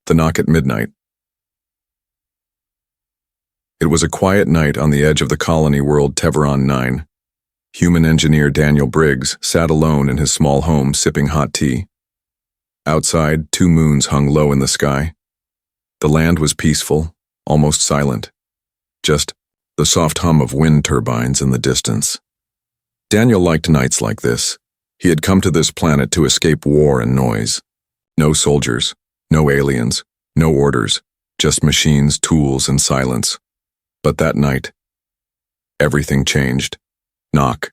The Knock at Midnight. It was a quiet night on the edge of the colony world Teveron 9. Human engineer Daniel Briggs sat alone in his small home sipping hot tea. Outside, 2 moons hung low in the sky. The land was peaceful, almost silent. Just the soft hum of wind turbines in the distance. Daniel liked nights like this. He had come to this planet to escape war and noise. No soldiers. No aliens, no orders, just machines, tools, and silence. But that night, everything changed. Knock.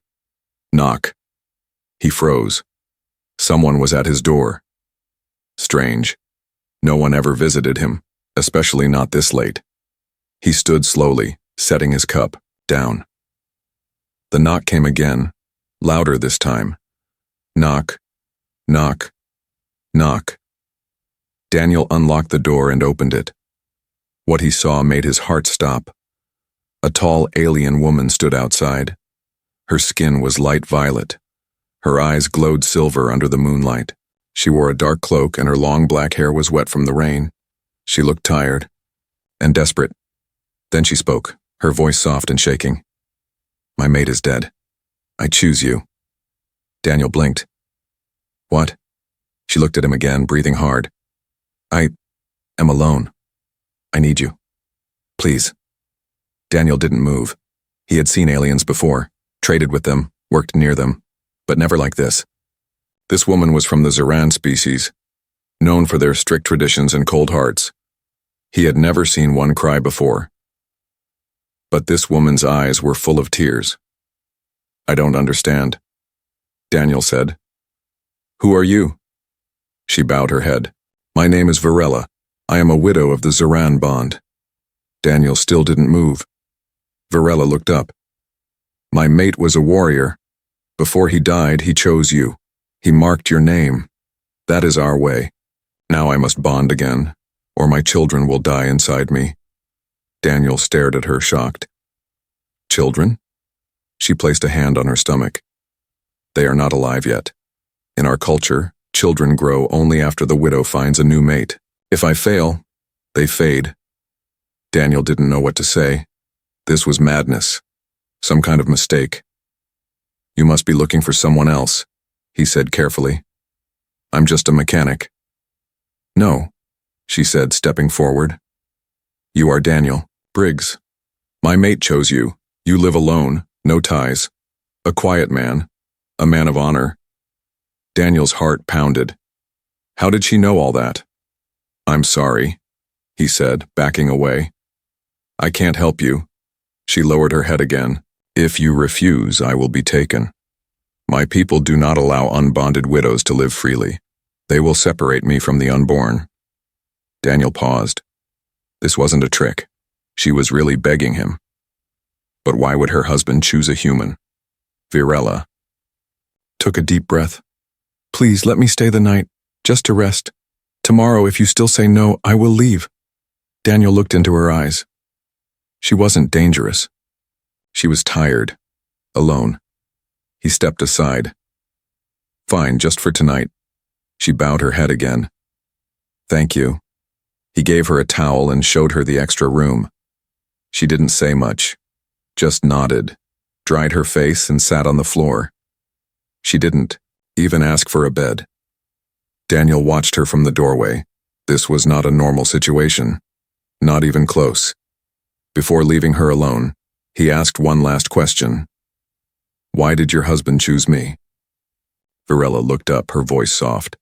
Knock. He froze. Someone was at his door. Strange. No one ever visited him, especially not this late. He stood slowly, setting his cup down. The knock came again, louder this time. Knock. Knock. Knock. Daniel unlocked the door and opened it. What he saw made his heart stop. A tall alien woman stood outside. Her skin was light violet. Her eyes glowed silver under the moonlight. She wore a dark cloak and her long black hair was wet from the rain. She looked tired and desperate. Then she spoke, her voice soft and shaking. "My mate is dead. I choose you." Daniel blinked. "What?" She looked at him again, breathing hard. "I am alone. I need you. Please." Daniel didn't move. He had seen aliens before, traded with them, worked near them, but never like this. This woman was from the Zoran species, known for their strict traditions and cold hearts. He had never seen one cry before. But this woman's eyes were full of tears. "I don't understand," Daniel said. "Who are you?" She bowed her head. "My name is Varela. I am a widow of the Zoran bond." Daniel still didn't move. Varela looked up. "My mate was a warrior. Before he died, he chose you. He marked your name. That is our way. Now I must bond again, or my children will die inside me." Daniel stared at her, shocked. "Children?" She placed a hand on her stomach. "They are not alive yet. In our culture, children grow only after the widow finds a new mate. If I fail, they fade." Daniel didn't know what to say. This was madness. Some kind of mistake. "You must be looking for someone else," he said carefully. "I'm just a mechanic." "No," she said, stepping forward. "You are Daniel Briggs. My mate chose you. You live alone, no ties. A quiet man, a man of honor." Daniel's heart pounded. How did she know all that? "I'm sorry," he said, backing away. "I can't help you." She lowered her head again. "If you refuse, I will be taken. My people do not allow unbonded widows to live freely. They will separate me from the unborn." Daniel paused. This wasn't a trick. She was really begging him. But why would her husband choose a human? Varela took a deep breath. "Please let me stay the night, just to rest. Tomorrow, if you still say no, I will leave." Daniel looked into her eyes. She wasn't dangerous. She was tired, alone. He stepped aside. "Fine, just for tonight." She bowed her head again. "Thank you." He gave her a towel and showed her the extra room. She didn't say much, just nodded, dried her face and sat on the floor. She didn't even ask for a bed. Daniel watched her from the doorway. This was not a normal situation, not even close. Before leaving her alone, he asked one last question. "Why did your husband choose me?" Varela looked up, her voice soft.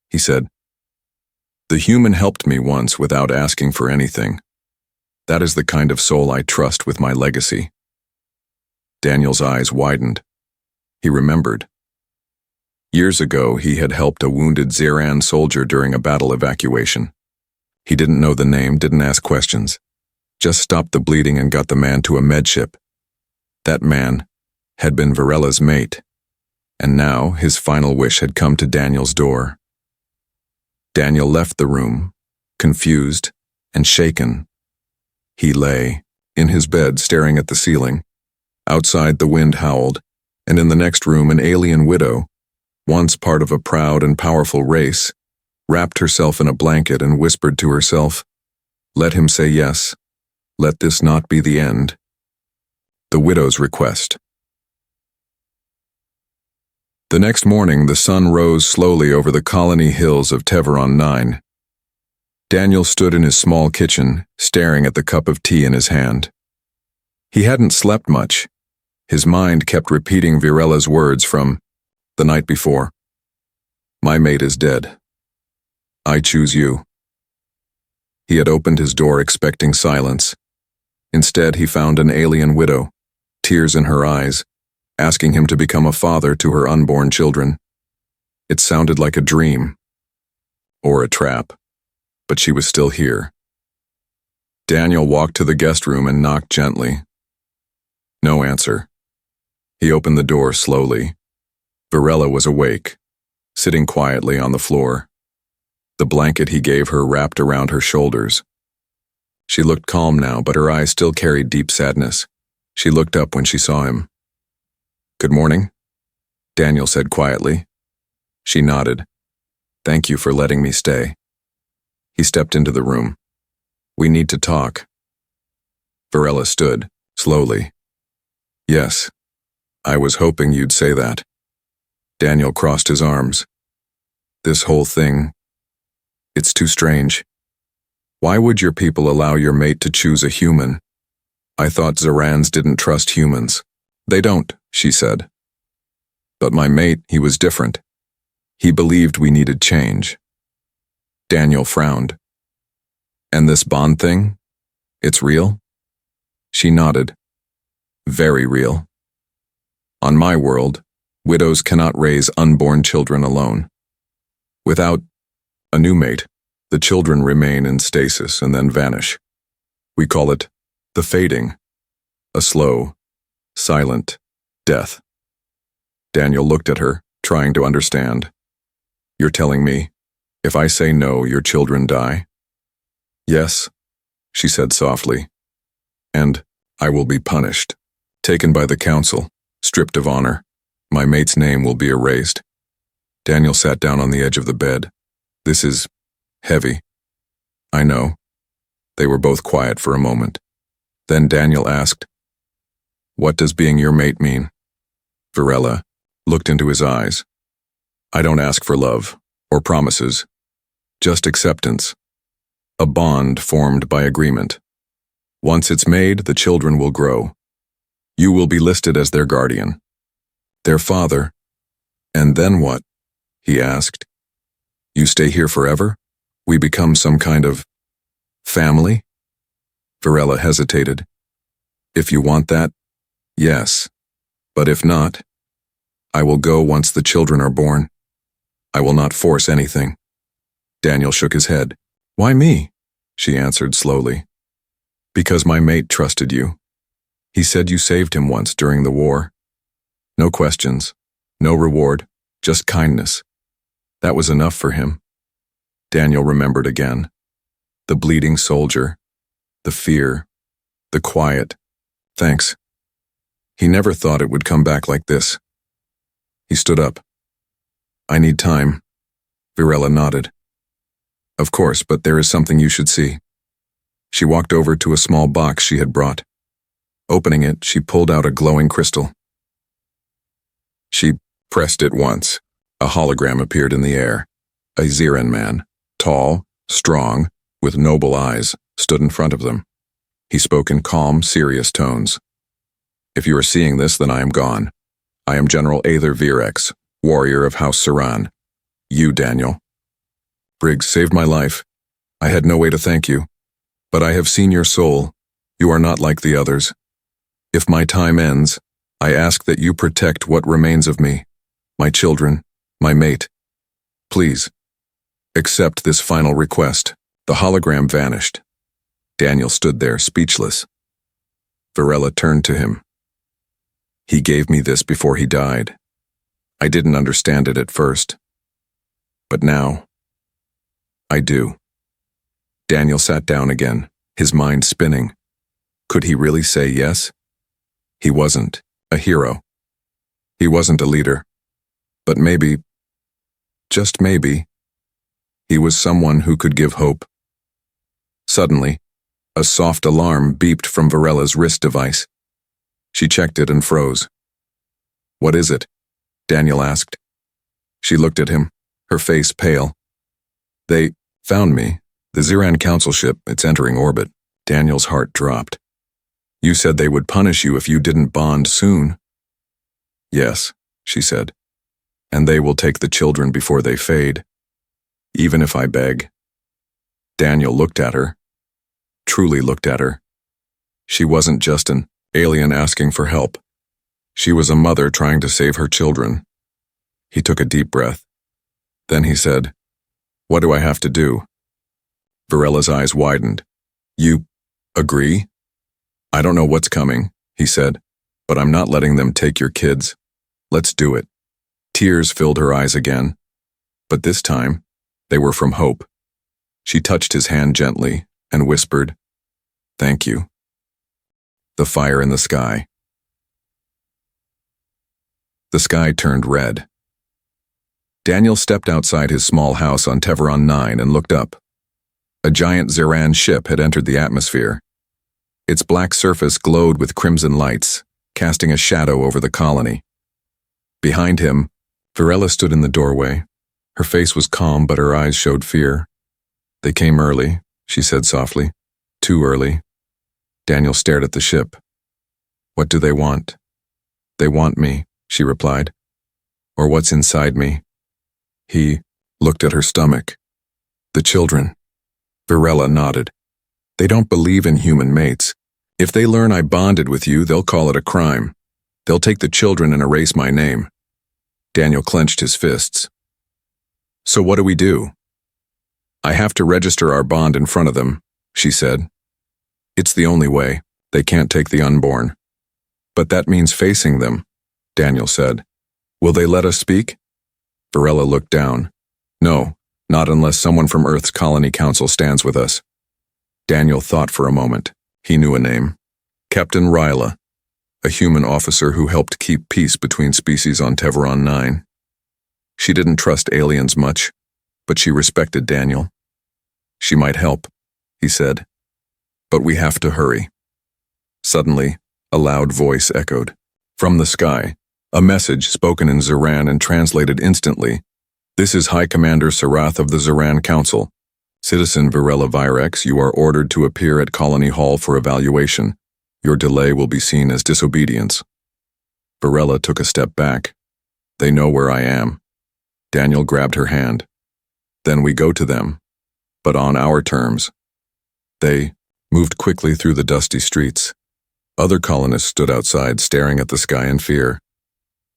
He said, "The human helped me once without asking for anything. That is the kind of soul I trust with my legacy." Daniel's eyes widened. He remembered. Years ago, he had helped a wounded Zoran soldier during a battle evacuation. He didn't know the name, didn't ask questions. Just stopped the bleeding and got the man to a medship. That man had been Varela's mate, and now his final wish had come to Daniel's door. Daniel left the room, confused and shaken. He lay in his bed staring at the ceiling. Outside the wind howled, and in the next room an alien widow, once part of a proud and powerful race, wrapped herself in a blanket and whispered to herself, "Let him say yes. Let this not be the end." The widow's request. The next morning, the sun rose slowly over the colony hills of Teveron 9. Daniel stood in his small kitchen, staring at the cup of tea in his hand. He hadn't slept much. His mind kept repeating Virella's words from the night before. "My mate is dead. I choose you." He had opened his door expecting silence. Instead, he found an alien widow, tears in her eyes, asking him to become a father to her unborn children. It sounded like a dream, or a trap, but she was still here. Daniel walked to the guest room and knocked gently. No answer. He opened the door slowly. Virella was awake, sitting quietly on the floor. The blanket he gave her wrapped around her shoulders. She looked calm now, but her eyes still carried deep sadness. She looked up when she saw him. "Good morning," Daniel said quietly. She nodded. "Thank you for letting me stay." He stepped into the room. "We need to talk." Virella stood, slowly. "Yes, I was hoping you'd say that." Daniel crossed his arms. "This whole thing, it's too strange. Why would your people allow your mate to choose a human? I thought Zorans didn't trust humans." "They don't," she said. "But my mate, he was different. He believed we needed change." Daniel frowned. "And this bond thing? It's real?" She nodded. "Very real. On my world, widows cannot raise unborn children alone. Without a new mate, the children remain in stasis and then vanish. We call it the fading, a slow, silent death." Daniel looked at her, trying to understand. "You're telling me, if I say no, your children die?" "Yes," she said softly. "And I will be punished, taken by the council, stripped of honor. My mate's name will be erased." Daniel sat down on the edge of the bed. "This is heavy." "I know." They were both quiet for a moment. Then Daniel asked, "What does being your mate mean?" Virella looked into his eyes. "I don't ask for love or promises, just acceptance. A bond formed by agreement. Once it's made, the children will grow. You will be listed as their guardian, their father. And then what?" he asked. "You stay here forever? We become some kind of family?" Virella hesitated. "If you want that, yes. But if not, I will go once the children are born. I will not force anything." Daniel shook his head. "Why me?" she answered slowly. "Because my mate trusted you. He said you saved him once during the war. No questions, no reward, just kindness. That was enough for him." Daniel remembered again. The bleeding soldier, the fear, the quiet. "Thanks." He never thought it would come back like this. He stood up. "I need time." Virella nodded. "Of course, but there is something you should see." She walked over to a small box she had brought. Opening it, she pulled out a glowing crystal. She pressed it once. A hologram appeared in the air. A Ziran man, tall, strong, with noble eyes, stood in front of them. He spoke in calm, serious tones. "If you are seeing this, then I am gone. I am General Aether Virex, warrior of House Saran. You, Daniel. Briggs saved my life. I had no way to thank you. But I have seen your soul. You are not like the others. If my time ends, I ask that you protect what remains of me, my children, my mate. Please, accept this final request." The hologram vanished. Daniel stood there, speechless. Virella turned to him. "He gave me this before he died. I didn't understand it at first. But now, I do." Daniel sat down again, his mind spinning. Could he really say yes? He wasn't a hero. He wasn't a leader. But maybe, just maybe, He was someone who could give hope. Suddenly, a soft alarm beeped from Virella's wrist device. She checked it and froze. "What is it?" Daniel asked. She looked at him, her face pale. "They found me. The Ziran Council ship, it's entering orbit." Daniel's heart dropped. "You said they would punish you if you didn't bond soon." "Yes," she said. "And they will take the children before they fade. Even if I beg." Daniel looked at her. Truly looked at her. She wasn't just an alien asking for help. She was a mother trying to save her children. He took a deep breath. Then he said, "What do I have to do?" Virella's eyes widened. "You agree?" "I don't know what's coming," he said, "but I'm not letting them take your kids. Let's do it." Tears filled her eyes again, but this time, they were from hope. She touched his hand gently and whispered, "Thank you." The fire in the sky. The sky turned red. Daniel stepped outside his small house on Teveron 9 and looked up. A giant Ziran ship had entered the atmosphere. Its black surface glowed with crimson lights, casting a shadow over the colony. Behind him, Virella stood in the doorway. Her face was calm, but her eyes showed fear. "They came early," she said softly. "Too early." Daniel stared at the ship. "What do they want?" "They want me," she replied. "Or what's inside me." He looked at her stomach. "The children." Virella nodded. "They don't believe in human mates. If they learn I bonded with you, they'll call it a crime. They'll take the children and erase my name." Daniel clenched his fists. "So what do we do?" "I have to register our bond in front of them," she said. "It's the only way. They can't take the unborn." "But that means facing them," Daniel said. "Will they let us speak?" Virella looked down. "No, not unless someone from Earth's Colony Council stands with us." Daniel thought for a moment. He knew a name. Captain Ryla, a human officer who helped keep peace between species on Teveron 9. She didn't trust aliens much, but she respected Daniel. "She might help," he said. "But we have to hurry." Suddenly, a loud voice echoed. From the sky, a message spoken in Ziran and translated instantly. "This is High Commander Sarath of the Ziran Council. Citizen Virella Virex, you are ordered to appear at Colony Hall for evaluation. Your delay will be seen as disobedience." Virella took a step back. "They know where I am." Daniel grabbed her hand. "Then we go to them, but on our terms." They moved quickly through the dusty streets. Other colonists stood outside, staring at the sky in fear.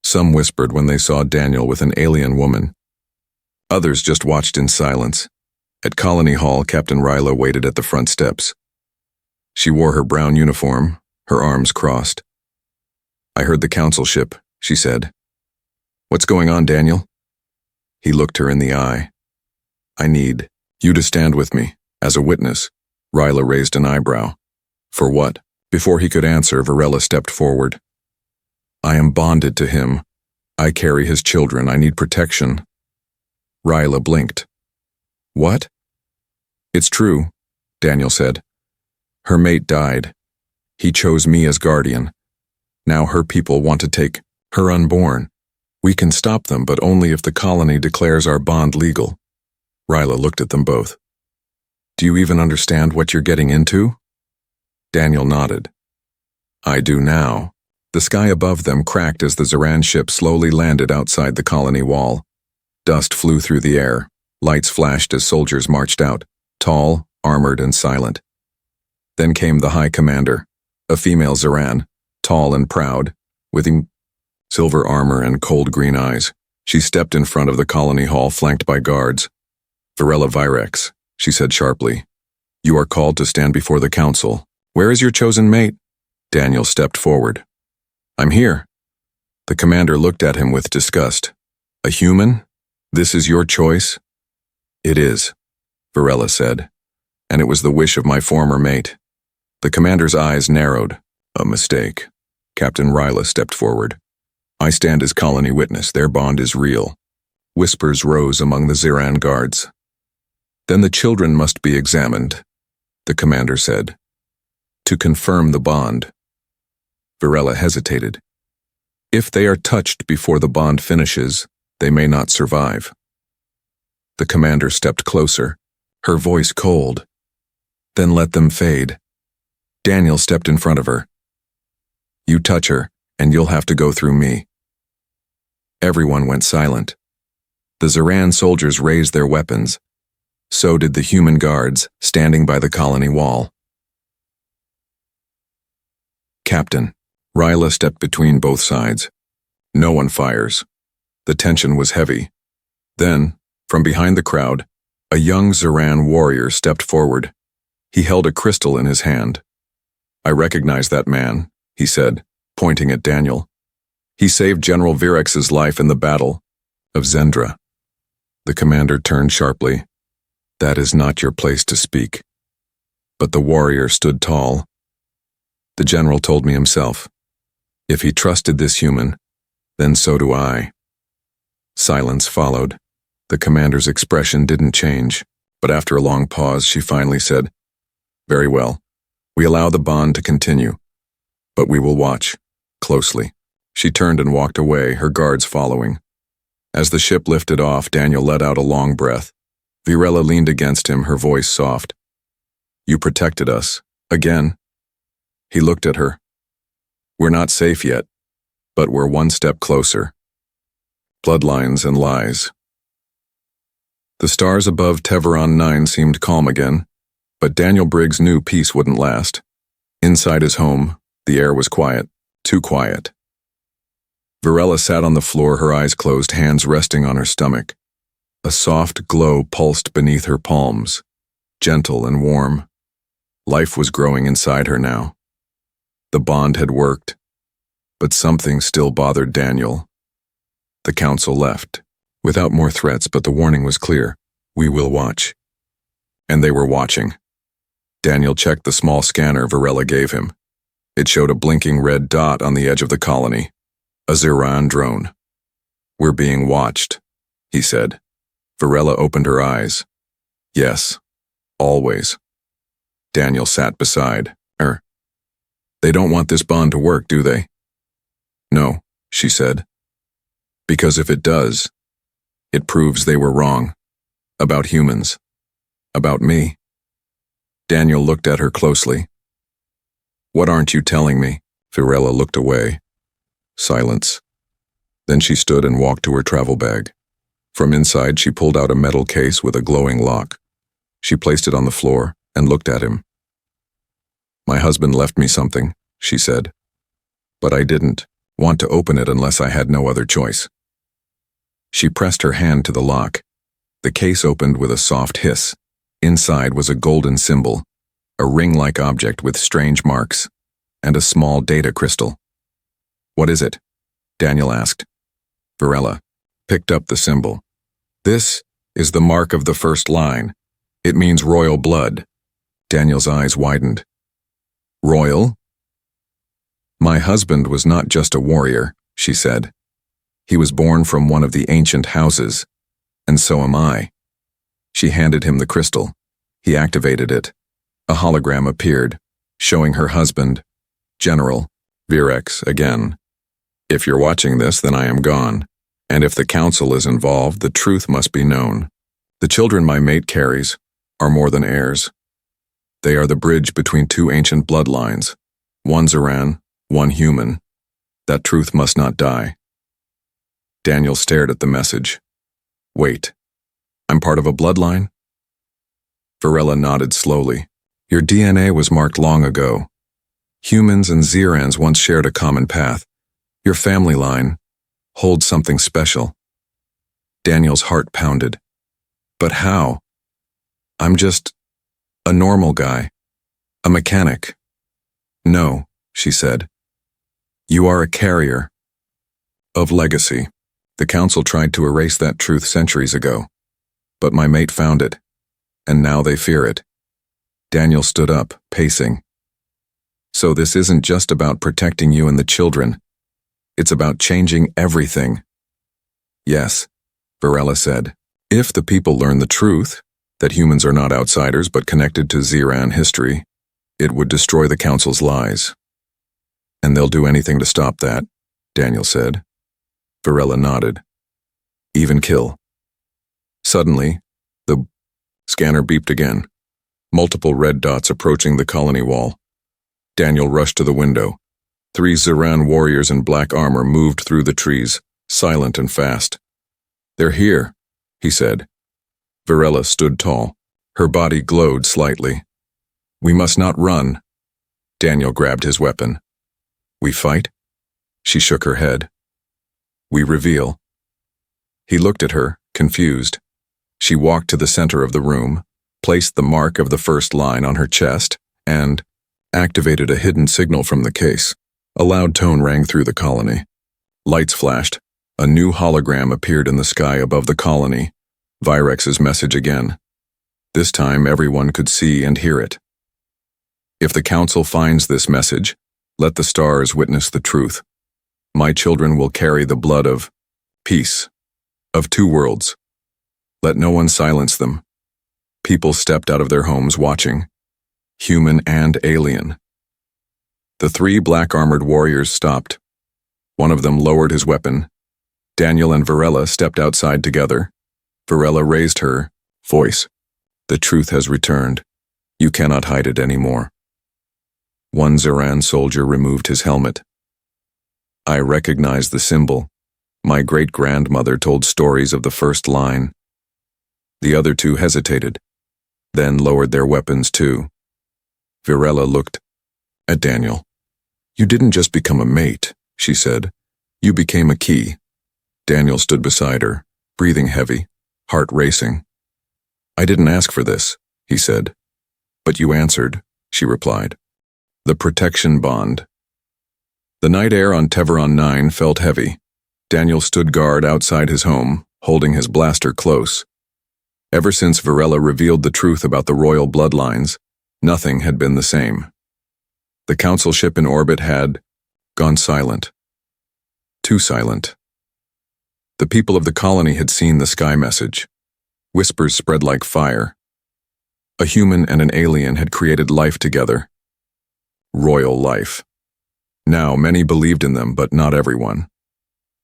Some whispered when they saw Daniel with an alien woman. Others just watched in silence. At Colony Hall, Captain Ryla waited at the front steps. She wore her brown uniform, her arms crossed. "I heard the council ship," she said. "What's going on, Daniel?" He looked her in the eye. "I need you to stand with me, as a witness." Ryla raised an eyebrow. "For what?" Before he could answer, Virella stepped forward. "I am bonded to him. I carry his children. I need protection." Ryla blinked. "What?" "It's true," Daniel said. "Her mate died. He chose me as guardian. Now her people want to take her unborn. We can stop them, but only if the colony declares our bond legal." Ryla looked at them both. "Do you even understand what you're getting into?" Daniel nodded. "I do now." The sky above them cracked as the Ziran ship slowly landed outside the colony wall. Dust flew through the air. Lights flashed as soldiers marched out, tall, armored, and silent. Then came the High Commander, a female Ziran, tall and proud, with silver armor and cold green eyes. She stepped in front of the colony hall, flanked by guards. "Virella Virex," she said sharply. "You are called to stand before the council. Where is your chosen mate?" Daniel stepped forward. "I'm here." The commander looked at him with disgust. "A human? This is your choice?" "It is," Virella said, "and it was the wish of my former mate." The commander's eyes narrowed. "A mistake." Captain Ryla stepped forward. "I stand as colony witness. Their bond is real." Whispers rose among the Ziran guards. Then the children must be examined, the commander said, to confirm the bond. Virella hesitated. If they are touched before the bond finishes, they may not survive. The commander stepped closer, her voice cold. Then let them fade. Daniel stepped in front of her. You touch her, and you'll have to go through me. Everyone went silent. The Zeran soldiers raised their weapons. So did the human guards, standing by the colony wall. Captain. Ryla stepped between both sides. No one fires. The tension was heavy. Then, from behind the crowd, a young Zeran warrior stepped forward. He held a crystal in his hand. I recognize that man, he said, pointing at Daniel. He saved General Virex's life in the Battle of Zendra. The commander turned sharply. That is not your place to speak. But the warrior stood tall. The general told me himself. If he trusted this human, then so do I. Silence followed. The commander's expression didn't change, but after a long pause, she finally said, Very well. We allow the bond to continue, but we will watch closely. She turned and walked away, her guards following. As the ship lifted off, Daniel let out a long breath. Virella leaned against him, her voice soft. You protected us. Again. He looked at her. We're not safe yet, but we're one step closer. Bloodlines and lies. The stars above Teveron 9 seemed calm again, but Daniel Briggs knew peace wouldn't last. Inside his home, the air was quiet, too quiet. Virella sat on the floor, her eyes closed, hands resting on her stomach. A soft glow pulsed beneath her palms, gentle and warm. Life was growing inside her now. The bond had worked, but something still bothered Daniel. The council left, without more threats, but the warning was clear. We will watch. And they were watching. Daniel checked the small scanner Virella gave him. It showed a blinking red dot on the edge of the colony. A Zeran drone. We're being watched, he said. Virella opened her eyes. Yes, always. Daniel sat beside her. They don't want this bond to work, do they? No, she said. Because if it does, it proves they were wrong. About humans. About me. Daniel looked at her closely. What aren't you telling me? Virella looked away. Silence. Then she stood and walked to her travel bag. From inside, she pulled out a metal case with a glowing lock. She placed it on the floor and looked at him. My husband left me something, she said. But I didn't want to open it unless I had no other choice. She pressed her hand to the lock. The case opened with a soft hiss. Inside was a golden symbol, a ring-like object with strange marks, and a small data crystal. What is it? Daniel asked. Virella picked up the symbol. This is the mark of the first line. It means royal blood. Daniel's eyes widened. Royal? My husband was not just a warrior, she said. He was born from one of the ancient houses, and so am I. She handed him the crystal. He activated it. A hologram appeared, showing her husband, General Virex, again. If you're watching this, then I am gone. And if the council is involved, the truth must be known. The children my mate carries are more than heirs. They are the bridge between two ancient bloodlines. One Zeran, one human. That truth must not die. Daniel stared at the message. Wait, I'm part of a bloodline? Virella nodded slowly. Your DNA was marked long ago. Humans and Zerans once shared a common path. Your family line holds something special. Daniel's heart pounded. But how? I'm just a normal guy. A mechanic. No, she said. You are a carrier of legacy. The council tried to erase that truth centuries ago, but my mate found it, and now they fear it. Daniel stood up, pacing. So this isn't just about protecting you and the children. It's about changing everything. Yes, Virella said. If the people learn the truth, that humans are not outsiders but connected to Ziran history. It would destroy the Council's lies. And they'll do anything to stop that, Daniel said. Varela nodded. Even kill. Suddenly, the scanner beeped again. Multiple red dots approaching the colony wall. Daniel rushed to the window. 3 Ziran warriors in black armor moved through the trees, silent and fast. "They're here," he said. Varela stood tall. Her body glowed slightly. "We must not run." Daniel grabbed his weapon. "We fight?" She shook her head. "We reveal." He looked at her, confused. She walked to the center of the room, placed the mark of the first line on her chest, and activated a hidden signal from the case. A loud tone rang through the colony. Lights flashed. A new hologram appeared in the sky above the colony. Virex's message again. This time everyone could see and hear it. "If the Council finds this message, let the stars witness the truth. My children will carry the blood of peace, of 2 worlds. Let no one silence them." People stepped out of their homes watching, human and alien. The 3 black-armored warriors stopped. One of them lowered his weapon. Daniel and Varela stepped outside together. Varela raised her voice. "The truth has returned. You cannot hide it anymore." One Ziran soldier removed his helmet. "I recognize the symbol. My great-grandmother told stories of the first line." The other 2 hesitated, then lowered their weapons too. Varela looked at Daniel. "You didn't just become a mate," she said. "You became a key." Daniel stood beside her, breathing heavy, heart racing. "I didn't ask for this," he said. "But you answered," she replied. The protection bond. The night air on Teveron 9 felt heavy. Daniel stood guard outside his home, holding his blaster close. Ever since Varela revealed the truth about the royal bloodlines, nothing had been the same. The Council ship in orbit had gone silent. Too silent. The people of the colony had seen the sky message. Whispers spread like fire. A human and an alien had created life together. Royal life. Now many believed in them, but not everyone.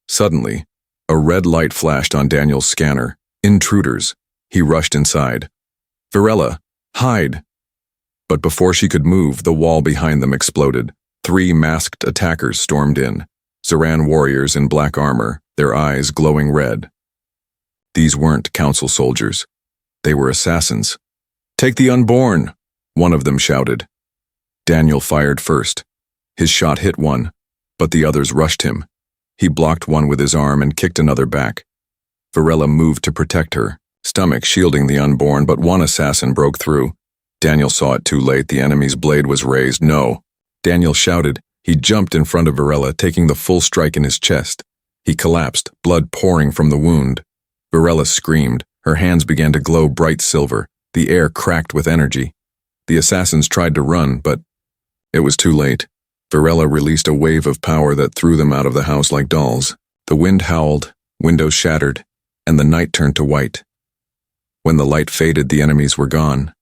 Suddenly, a red light flashed on Daniel's scanner. Intruders. He rushed inside. "Varela, hide!" But before she could move, the wall behind them exploded. 3 masked attackers stormed in. Ziran warriors in black armor, their eyes glowing red. These weren't Council soldiers. They were assassins. "Take the unborn!" one of them shouted. Daniel fired first. His shot hit one, but the others rushed him. He blocked one with his arm and kicked another back. Varela moved to protect her, stomach shielding the unborn, but one assassin broke through. Daniel saw it too late. The enemy's blade was raised. "No!" Daniel shouted. He jumped in front of Varela, taking the full strike in his chest. He collapsed, blood pouring from the wound. Varela screamed. Her hands began to glow bright silver. The air cracked with energy. The assassins tried to run, but it was too late. Varela released a wave of power that threw them out of the house like dolls. The wind howled, windows shattered, and the night turned to white. When the light faded, the enemies were gone.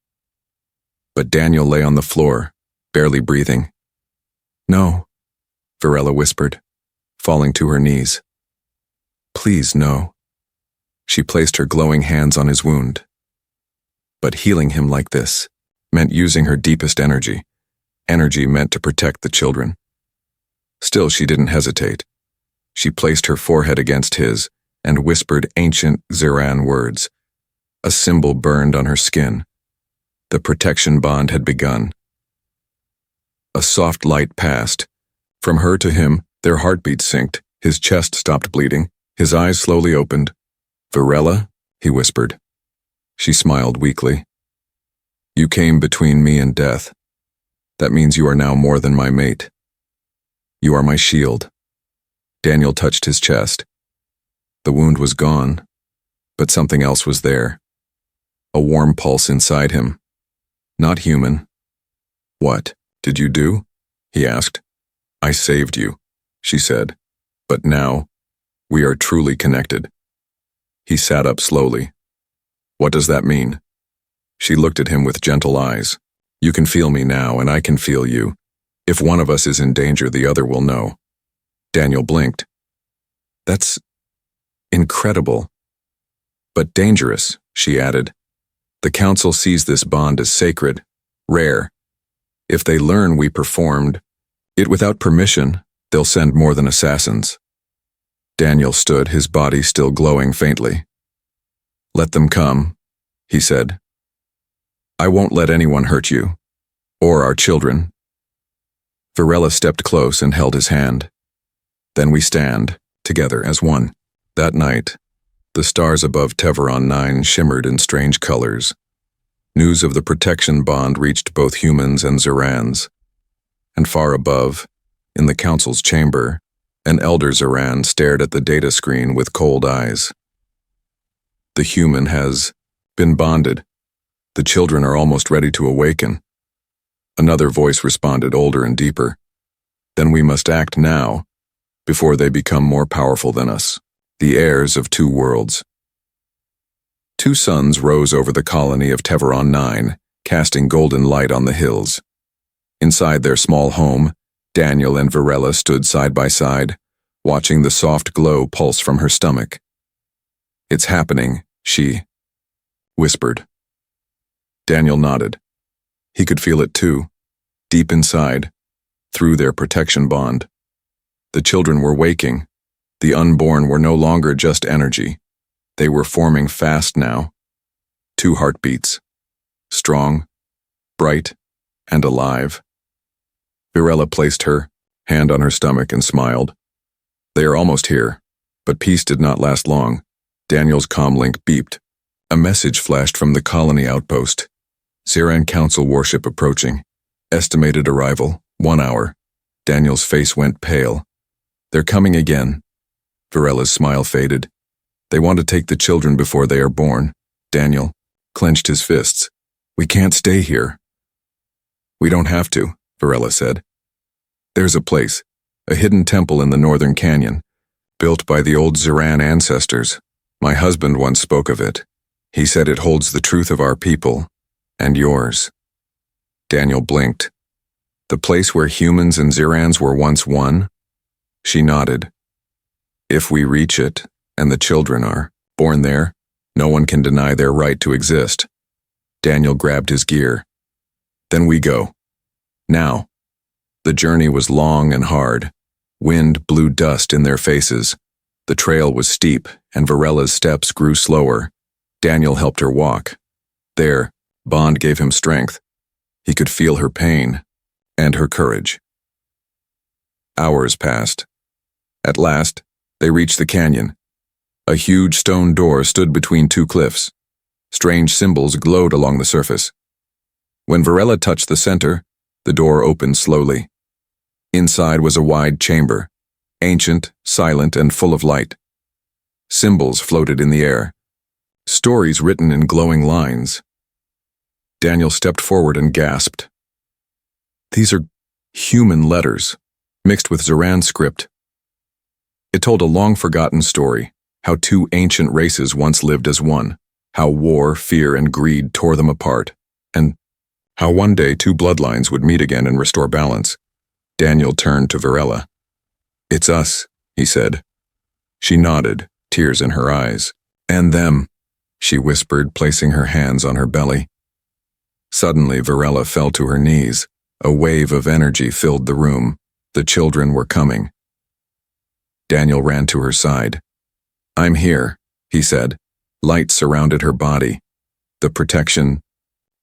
But Daniel lay on the floor, barely breathing. "No," Varela whispered, falling to her knees. "Please, no." She placed her glowing hands on his wound. But healing him like this meant using her deepest energy. Energy meant to protect the children. Still, she didn't hesitate. She placed her forehead against his and whispered ancient Ziran words. A symbol burned on her skin. The protection bond had begun. A soft light passed. From her to him, their heartbeats synced. His chest stopped bleeding. His eyes slowly opened. "Varela?" he whispered. She smiled weakly. "You came between me and death. That means you are now more than my mate. You are my shield." Daniel touched his chest. The wound was gone, but something else was there. A warm pulse inside him. Not human. "What did you do?" he asked. "I saved you," she said. "But now, we are truly connected." He sat up slowly. "What does that mean?" She looked at him with gentle eyes. You can feel me now, and I can feel you. If one of us is in danger, the other will know. Daniel blinked. That's incredible. But dangerous, she added. The Council sees this bond as sacred, rare. If they learn we performed it without permission, they'll send more than assassins. Daniel stood, his body still glowing faintly. Let them come, he said. I won't let anyone hurt you, or our children. Varela stepped close and held his hand. Then we stand, together as one. That night, the stars above Teveron 9 shimmered in strange colors. News of the protection bond reached both humans and Zirans. And far above, in the Council's chamber, an elder Ziran stared at the data screen with cold eyes. The human has been bonded. The children are almost ready to awaken. Another voice responded, older and deeper. Then we must act now, before they become more powerful than us, the heirs of two worlds. Two suns rose over the colony of Teveron 9, casting golden light on the hills. Inside their small home, Daniel and Varela stood side by side, watching the soft glow pulse from her stomach. It's happening, she whispered. Daniel nodded. He could feel it too, deep inside, through their protection bond. The children were waking. The unborn were no longer just energy. They were forming fast now. 2 heartbeats. Strong, bright, and alive. Varela placed her hand on her stomach and smiled. They are almost here, but peace did not last long. Daniel's comlink beeped. A message flashed from the colony outpost. Ziran Council warship approaching. Estimated arrival, 1 hour. Daniel's face went pale. They're coming again. Varela's smile faded. They want to take the children before they are born. Daniel clenched his fists. We can't stay here. We don't have to, Varela said. There's a place, a hidden temple in the northern canyon, built by the old Ziran ancestors. My husband once spoke of it. He said it holds the truth of our people, and yours. Daniel blinked. The place where humans and Zirans were once one? She nodded. If we reach it, and the children are born there, no one can deny their right to exist. Daniel grabbed his gear. Then we go. Now. The journey was long and hard. Wind blew dust in their faces. The trail was steep, and Varela's steps grew slower. Daniel helped her walk. Their bond gave him strength. He could feel her pain, and her courage. Hours passed. At last, they reached the canyon. A huge stone door stood between 2 cliffs. Strange symbols glowed along the surface. When Varela touched the center, the door opened slowly. Inside was a wide chamber, ancient, silent, and full of light. Symbols floated in the air. Stories written in glowing lines. Daniel stepped forward and gasped. These are human letters, mixed with Ziran script. It told a long-forgotten story, how 2 ancient races once lived as one, how war, fear, and greed tore them apart, and how one day 2 bloodlines would meet again and restore balance. Daniel turned to Varela. It's us, he said. She nodded, tears in her eyes. And them, she whispered, placing her hands on her belly. Suddenly, Varela fell to her knees. A wave of energy filled the room. The children were coming. Daniel ran to her side. I'm here, he said. Light surrounded her body. The protection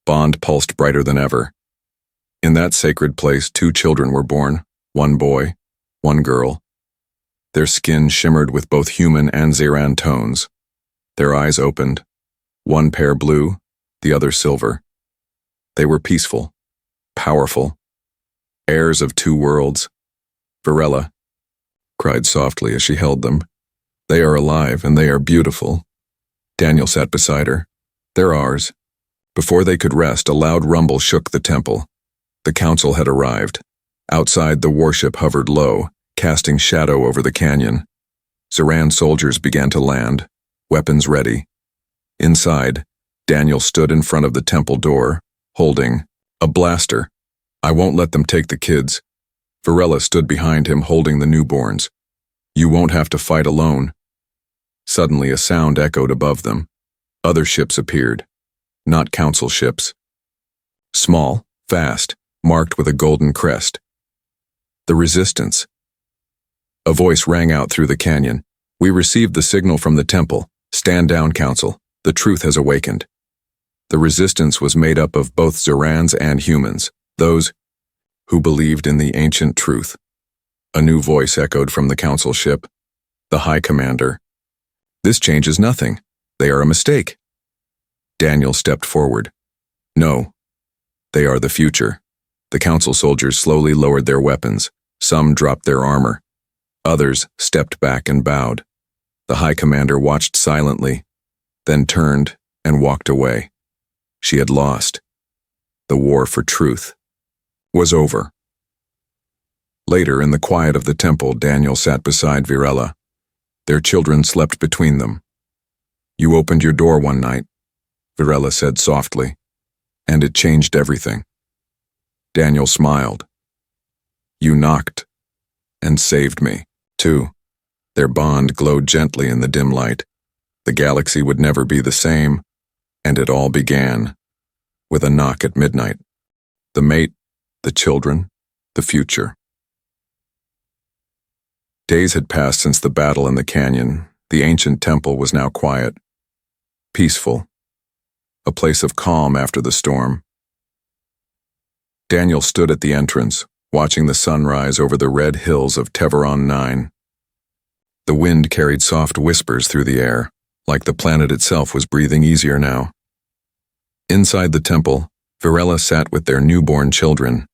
bond pulsed brighter than ever. In that sacred place, 2 children were born, 1 boy, 1 girl. Their skin shimmered with both human and Ziran tones. Their eyes opened, 1 pair blue, the other silver. They were peaceful, powerful, heirs of 2 worlds. Varela cried softly as she held them. They are alive and they are beautiful. Daniel sat beside her. They're ours. Before they could rest, a loud rumble shook the temple. The council had arrived. Outside, the warship hovered low, casting shadow over the canyon. Ziran soldiers began to land, weapons ready. Inside, Daniel stood in front of the temple door, holding a blaster. I won't let them take the kids. Varela stood behind him, holding the newborns. You won't have to fight alone. Suddenly a sound echoed above them. Other ships appeared. Not council ships. Small, fast, marked with a golden crest. The Resistance. A voice rang out through the canyon. We received the signal from the temple. Stand down, Council. The truth has awakened. The Resistance was made up of both Zorans and humans, those who believed in the ancient truth. A new voice echoed from the council ship. The High Commander. This changes nothing. They are a mistake. Daniel stepped forward. No. They are the future. The council soldiers slowly lowered their weapons. Some dropped their armor. Others stepped back and bowed. The High Commander watched silently, then turned and walked away. She had lost. The war for truth was over. Later, in the quiet of the temple, Daniel sat beside Virela. Their children slept between them. You opened your door one night, Virela said softly, and it changed everything. Daniel smiled. You knocked and saved me, too. Their bond glowed gently in the dim light. The galaxy would never be the same, and it all began with a knock at midnight. The mate, the children, the future. Days had passed since the battle in the canyon. The ancient temple was now quiet, peaceful, a place of calm after the storm. Daniel stood at the entrance, watching the sun rise over the red hills of Teveron 9. The wind carried soft whispers through the air, like the planet itself was breathing easier now. Inside the temple, Virela sat with their newborn children.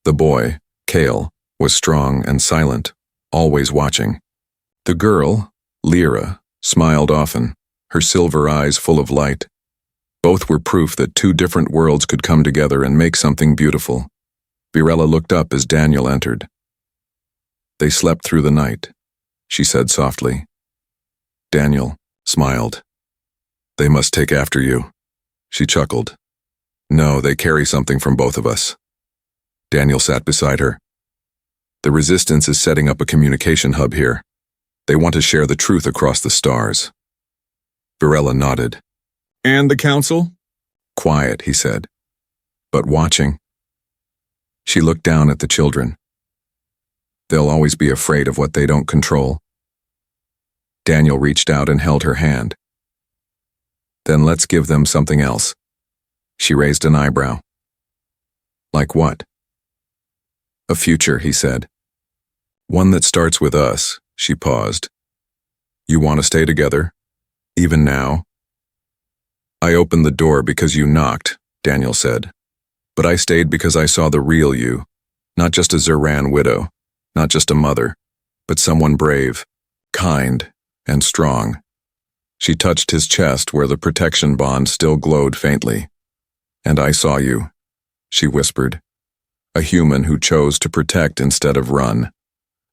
The boy, Kale, was strong and silent, always watching. The girl, Lyra, smiled often, her silver eyes full of light. Both were proof that two different worlds could come together and make something beautiful. Virela looked up as Daniel entered. They slept through the night, she said softly. Daniel smiled. They must take after you. She chuckled. No, they carry something from both of us. Daniel sat beside her. The Resistance is setting up a communication hub here. They want to share the truth across the stars. Virela nodded. And the council? Quiet, he said. But watching. She looked down at the children. They'll always be afraid of what they don't control. Daniel reached out and held her hand. Then let's give them something else. She raised an eyebrow. Like what? A future, he said. One that starts with us, she paused. You want to stay together? Even now? I opened the door because you knocked, Daniel said. But I stayed because I saw the real you, not just a Zoran widow, not just a mother, but someone brave, kind, and strong. She touched his chest where the protection bond still glowed faintly. And I saw you, she whispered. A human who chose to protect instead of run.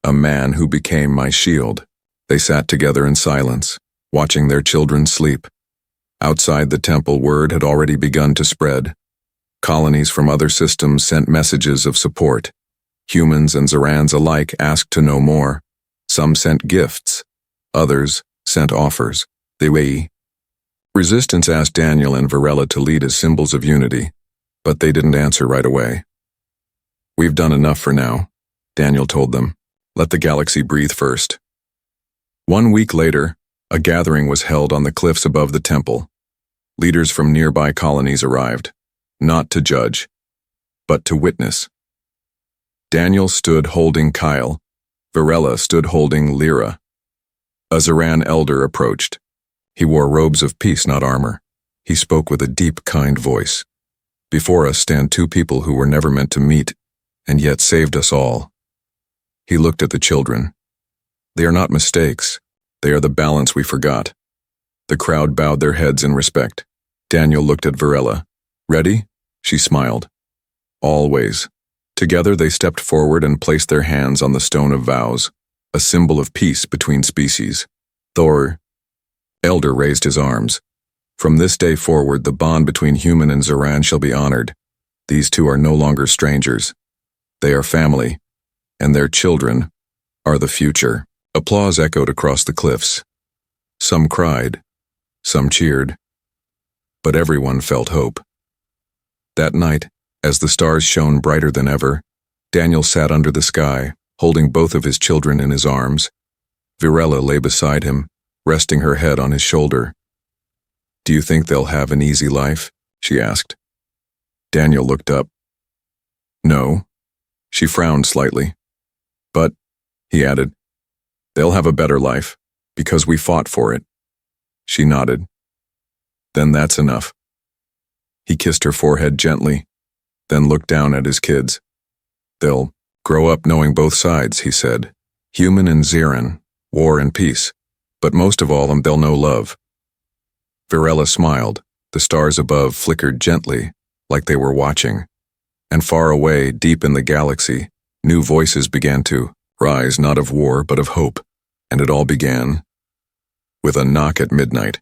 A man who became my shield. They sat together in silence, watching their children sleep. Outside the temple, word had already begun to spread. Colonies from other systems sent messages of support. Humans and Zorans alike asked to know more. Some sent gifts. Others sent offers. The Resistance asked Daniel and Virela to lead as symbols of unity, but they didn't answer right away. We've done enough for now, Daniel told them. Let the galaxy breathe first. 1 week later, a gathering was held on the cliffs above the temple. Leaders from nearby colonies arrived, not to judge, but to witness. Daniel stood holding Kyle. Virela stood holding Lyra. A Zoran elder approached. He wore robes of peace, not armor. He spoke with a deep, kind voice. Before us stand two people who were never meant to meet, and yet saved us all. He looked at the children. They are not mistakes. They are the balance we forgot. The crowd bowed their heads in respect. Daniel looked at Virela. Ready? She smiled. Always. Together they stepped forward and placed their hands on the stone of vows, a symbol of peace between species. Thor, Elder, raised his arms. From this day forward, the bond between human and Zoran shall be honored. These two are no longer strangers. They are family, and their children are the future. Applause echoed across the cliffs. Some cried, some cheered, but everyone felt hope. That night, as the stars shone brighter than ever, Daniel sat under the sky, holding both of his children in his arms. Virella lay beside him, resting her head on his shoulder. "Do you think they'll have an easy life?" she asked. Daniel looked up. "No." She frowned slightly. "But," he added, "they'll have a better life, because we fought for it." She nodded. "Then that's enough." He kissed her forehead gently, then looked down at his kids. "They'll grow up knowing both sides," he said. "Human and Zoran, war and peace, but most of all they'll know love." Virella smiled. The stars above flickered gently, like they were watching. And far away, deep in the galaxy, new voices began to rise, not of war, but of hope. And it all began with a knock at midnight.